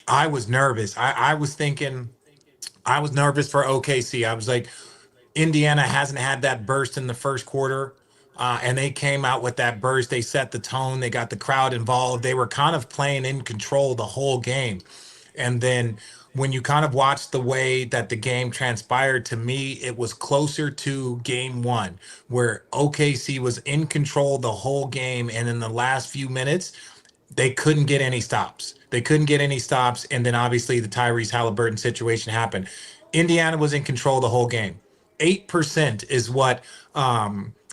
I was nervous. I was thinking, I was nervous for OKC. I was like, Indiana hasn't had that burst in the first quarter. And they came out with that burst. They set the tone. They got the crowd involved. They were kind of playing in control the whole game. And then when you kind of watch the way that the game transpired, to me, it was closer to game one, where OKC was in control the whole game. And in the last few minutes, they couldn't get any stops. They couldn't get any stops. And then obviously the Tyrese Halliburton situation happened. Indiana was in control the whole game. 8% is what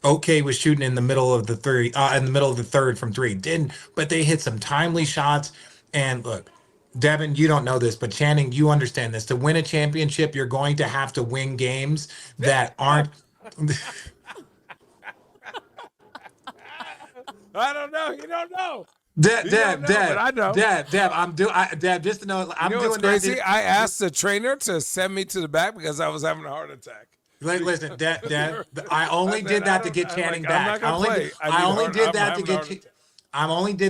OK was shooting in the middle of the third from three. Didn't, but they hit some timely shots. And look, Devin, you don't know this, but Channing, you understand this. To win a championship, you're going to have to win games that aren't. I don't know. You don't know. Deb, I know. Deb, just to know, I'm what's doing crazy? that. I asked the trainer to send me to the back because I was having a heart attack. Listen, Deb, I only did that to get Channing back. I only did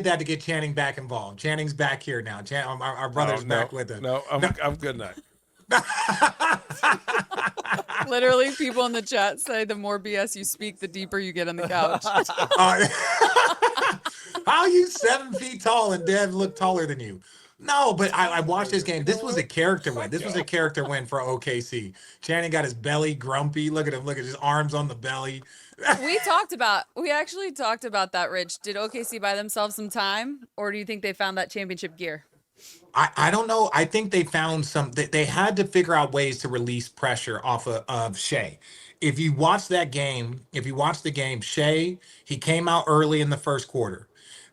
that to get Channing back involved. Channing's back here now. Our brother's back with us. No, I'm good now. Literally, people in the chat say the more BS you speak, the deeper you get on the couch. How are you 7 feet tall and Dev look taller than you? No, but I watched this game. This was a character win. This was a character win for OKC. Channing got his belly grumpy. Look at him. Look at his arms on the belly. We actually talked about that, Rich. Did OKC buy themselves some time, or do you think they found that championship gear? I don't know. I think they found they had to figure out ways to release pressure off of Shea. If you watch the game, Shea, he came out early in the first quarter.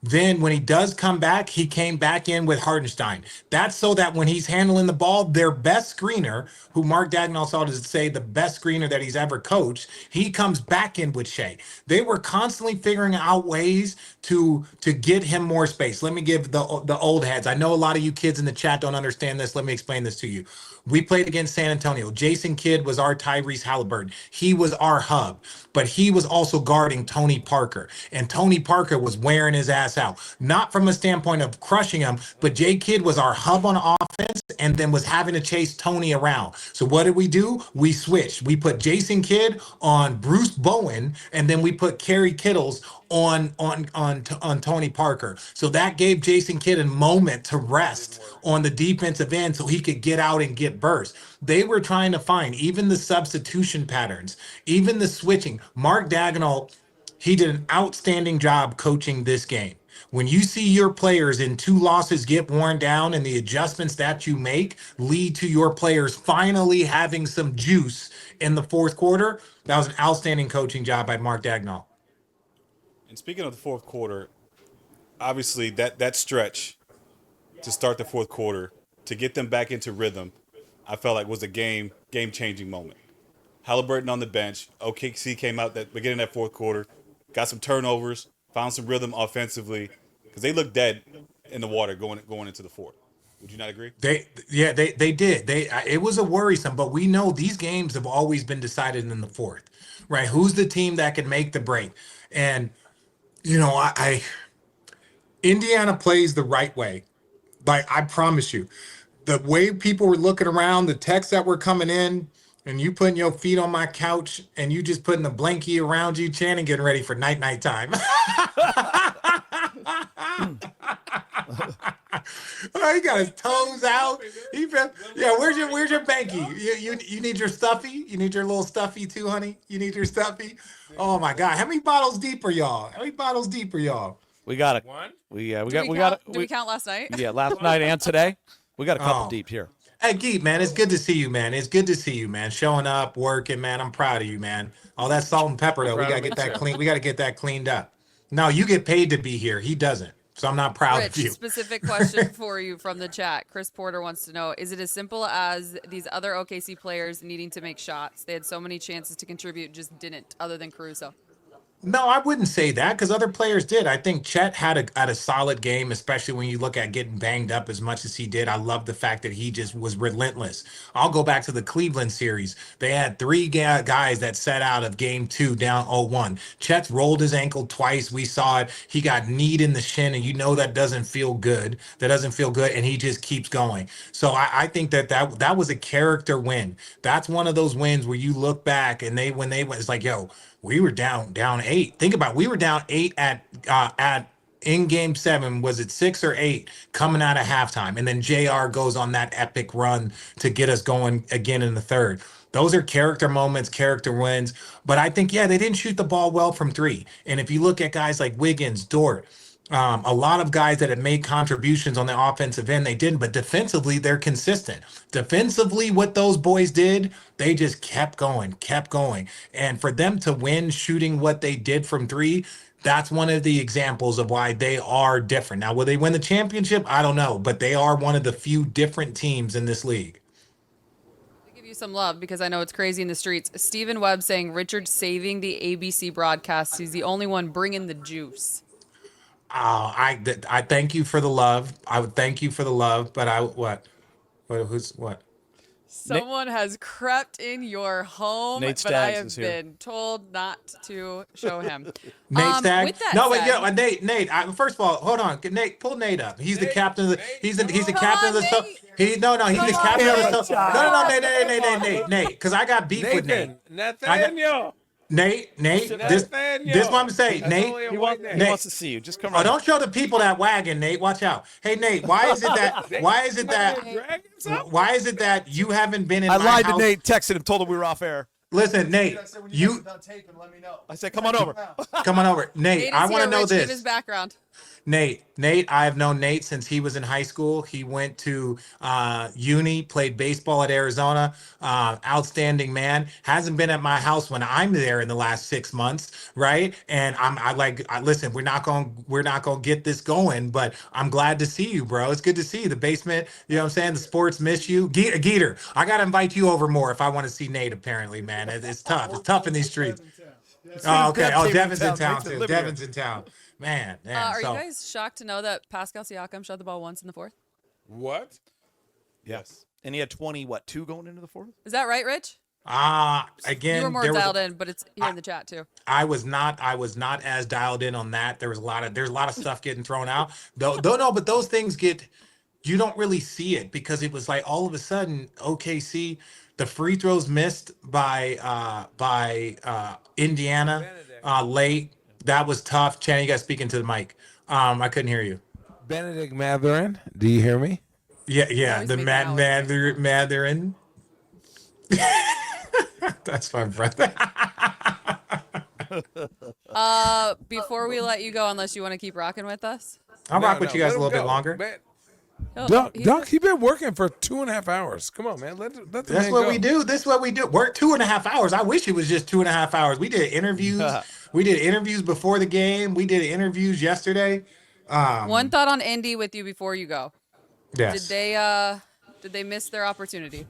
Then when he does come back, he came back in with Hartenstein. That's so that when he's handling the ball, their best screener, who Mark Dagnall saw to say the best screener that he's ever coached, he comes back in with Shea. They were constantly figuring out ways to get him more space. Let me give the old heads. I know a lot of you kids in the chat don't understand this. Let me explain this to you. We played against San Antonio. Jason Kidd was our Tyrese Halliburton. He was our hub, but he was also guarding Tony Parker. And Tony Parker was wearing his ass out. Not from a standpoint of crushing him, but Jay Kidd was our hub on offense and then was having to chase Tony around. So what did we do? We switched. We put Jason Kidd on Bruce Bowen, and then we put Kerry Kittles on Tony Parker. So that gave Jason Kidd a moment to rest on the defensive end so he could get out and get burst. They were trying to find even the substitution patterns, even the switching. Mark Dagnall, he did an outstanding job coaching this game. When you see your players in 2 losses get worn down and the adjustments that you make lead to your players finally having some juice in the fourth quarter, that was an outstanding coaching job by Mark Dagnall. And speaking of the fourth quarter, obviously that stretch to start the fourth quarter, to get them back into rhythm, I felt like was a game-changing moment. Halliburton on the bench, OKC came out that beginning of that fourth quarter, got some turnovers, found some rhythm offensively, because they looked dead in the water going into the fourth. Would you not agree? They did. It was a worrisome, but we know these games have always been decided in the fourth, right? Who's the team that can make the break? And Indiana plays the right way. Like, I promise you, the way people were looking around, the texts that were coming in, and you putting your feet on my couch and you just putting a blankie around you, Channing getting ready for night time. Oh, he got his toes out. Where's your banky? You need your stuffy? You need your little stuffy too, honey? You need your stuffy? Oh my God. How many bottles deep are y'all? We got it. One? Did we count last night? Yeah, last night and today. We got a couple deep here. Hey, Geet, man, it's good to see you, man. Showing up, working, man. I'm proud of you, man. All that salt and pepper, though, we gotta get that clean. We gotta get that cleaned up. No, you get paid to be here. He doesn't. So I'm not proud Rich, of you. Specific question for you from the chat. Chris Porter wants to know, is it as simple as these other OKC players needing to make shots? They had so many chances to contribute, just didn't, other than Caruso. No, I wouldn't say that because other players did. I think Chet had a solid game, especially when you look at getting banged up as much as he did. I love the fact that he just was relentless. I'll go back to the Cleveland series. They had three guys that set out of game two down 0-1. Chet's rolled his ankle twice. We saw it. He got kneed in the shin, and you know that doesn't feel good. That doesn't feel good, and he just keeps going. So I think that was a character win. That's one of those wins where you look back and when they went, it's like, yo, we were down 8. Think about it. We were down 8 at in game 7. Was it 6 or 8 coming out of halftime? And then JR goes on that epic run to get us going again in the third. Those are character moments, character wins. But I think, they didn't shoot the ball well from 3. And if you look at guys like Wiggins, Dort, a lot of guys that have made contributions on the offensive end, they didn't, but defensively, they're consistent. Defensively, what those boys did, they just kept going. And for them to win shooting what they did from 3, that's one of the examples of why they are different. Now, will they win the championship? I don't know, but they are one of the few different teams in this league. To give you some love because I know it's crazy in the streets. Stephen Webb saying Richard's saving the ABC broadcasts. He's the only one bringing the juice. I thank you for the love. I would thank you for the love, but who's what? Someone has crept in your home, Nate but I Staggs have is here. been told not to show him. Nate Stagg. With that No, wait, said, Nate. First of all, hold on. Nate, pull Nate up. He's the captain of the. He's the Come captain of the. on, Nate. He's the Come captain on, of the. Nate. Nate. Because I got beef with Nate. Nathaniel. Nate. This what I'm saying. That's Nate. only a He white wants, name. he wants to see you. Just come Oh, on. don't show the people that wagon, Nate. Watch out. Hey, Nate. Why is it that you haven't been in I my lied house? to Nate, texted him, told him we were off air. Listen, Nate. You I said, come on over. come on over, Nate. Nate is I want to here, know Rich, give this. his background. Nate, I've known Nate since he was in high school. He went to uni, played baseball at Arizona. Outstanding man. Hasn't been at my house when I'm there in the last 6 months, right? And listen, we're not gonna get this going, but I'm glad to see you, bro. It's good to see you. The basement, you know what I'm saying? The sports miss you. Geeter, I gotta invite you over more if I want to see Nate. Apparently, man, it's tough. It's tough in these streets. Oh, okay. Oh, Devin's in town too. Devin's in town. Man. Are you guys shocked to know that Pascal Siakam shot the ball once in the fourth? What? Yes. And he had 2 going into the 4th? Is that right, Rich? Again, You were more dialed in, but it's here in the chat too. I was not as dialed in on that. There's a lot of stuff getting thrown out. No, but those things you don't really see it because it was like all of a sudden OKC, the free throws missed by Indiana late. That was tough. Channing, you got to speak into the mic. I couldn't hear you. Benedict Mathurin. Do you hear me? Yeah. Always The making out with Mathurin. That's my brother. Before we let you go, unless you want to keep rocking with us. I'll rock with you guys let a him little bit go. longer. Man, He's Dunk, he been working for 2.5 hours. Come on, man. Let the That's man what go. we do. This is what we do. Work 2.5 hours. I wish it was just 2.5 hours. We did interviews. We did interviews before the game. We did interviews yesterday. One thought on Indy with you before you go. Yes. Did they miss their opportunity?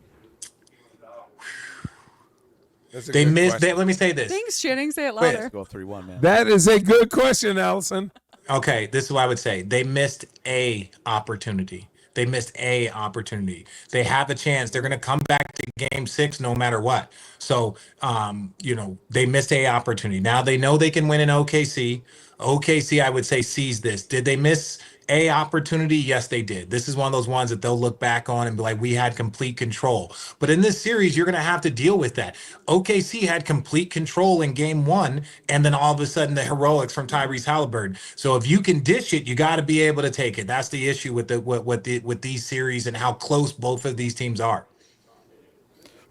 That's a They good missed. question. Let me say this. Thanks, Channing. Say it Wait. louder. Go 3-1, man. That is a good question, Allison. Okay, this is what I would say. They missed a opportunity. They missed a opportunity. They have a chance. They're going to come back to game 6 no matter what. So, they missed a opportunity. Now they know they can win in OKC. OKC, I would say, sees this. Did they miss a opportunity? Yes, they did. This is one of those ones that they'll look back on and be like, we had complete control. But in this series, you're going to have to deal with that. OKC had complete control in game 1, and then all of a sudden the heroics from Tyrese Halliburton. So if you can dish it, you got to be able to take it. That's the issue with these series and how close both of these teams are.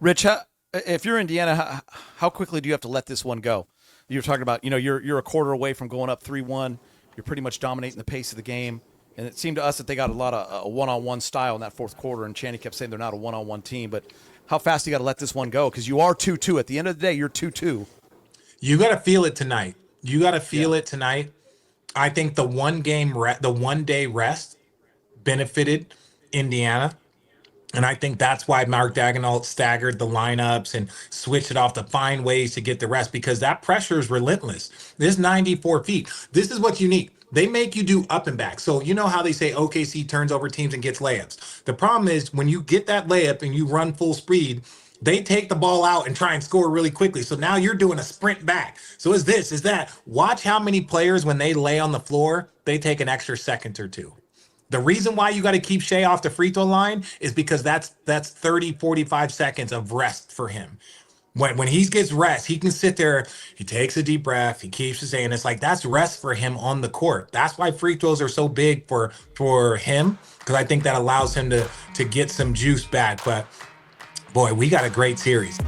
Rich, if you're Indiana, how quickly do you have to let this one go? You're talking about, you're a quarter away from going up 3-1. You're pretty much dominating the pace of the game. And it seemed to us that they got a lot of a one-on-one style in that fourth quarter, and Chaney kept saying they're not a one-on-one team. But how fast do you got to let this one go? Because you are 2-2. At the end of the day, you're 2-2. You got to feel it tonight. It tonight. I think the 1 day rest benefited Indiana. And I think that's why Mark Daigneault staggered the lineups and switched it off to find ways to get the rest, because that pressure is relentless. This 94 feet. This is what's unique. They make you do up and back. So you know how they say OKC turns over teams and gets layups. The problem is when you get that layup and you run full speed, they take the ball out and try and score really quickly. So now you're doing a sprint back. So is this, is that. Watch how many players, when they lay on the floor, they take an extra second or two. The reason why you got to keep Shea off the free throw line is because that's 30, 45 seconds of rest for him. When he gets rest, he can sit there, he takes a deep breath, he keeps it saying, it's like that's rest for him on the court. That's why free throws are so big for him, because I think that allows him to get some juice back. But boy, we got a great series.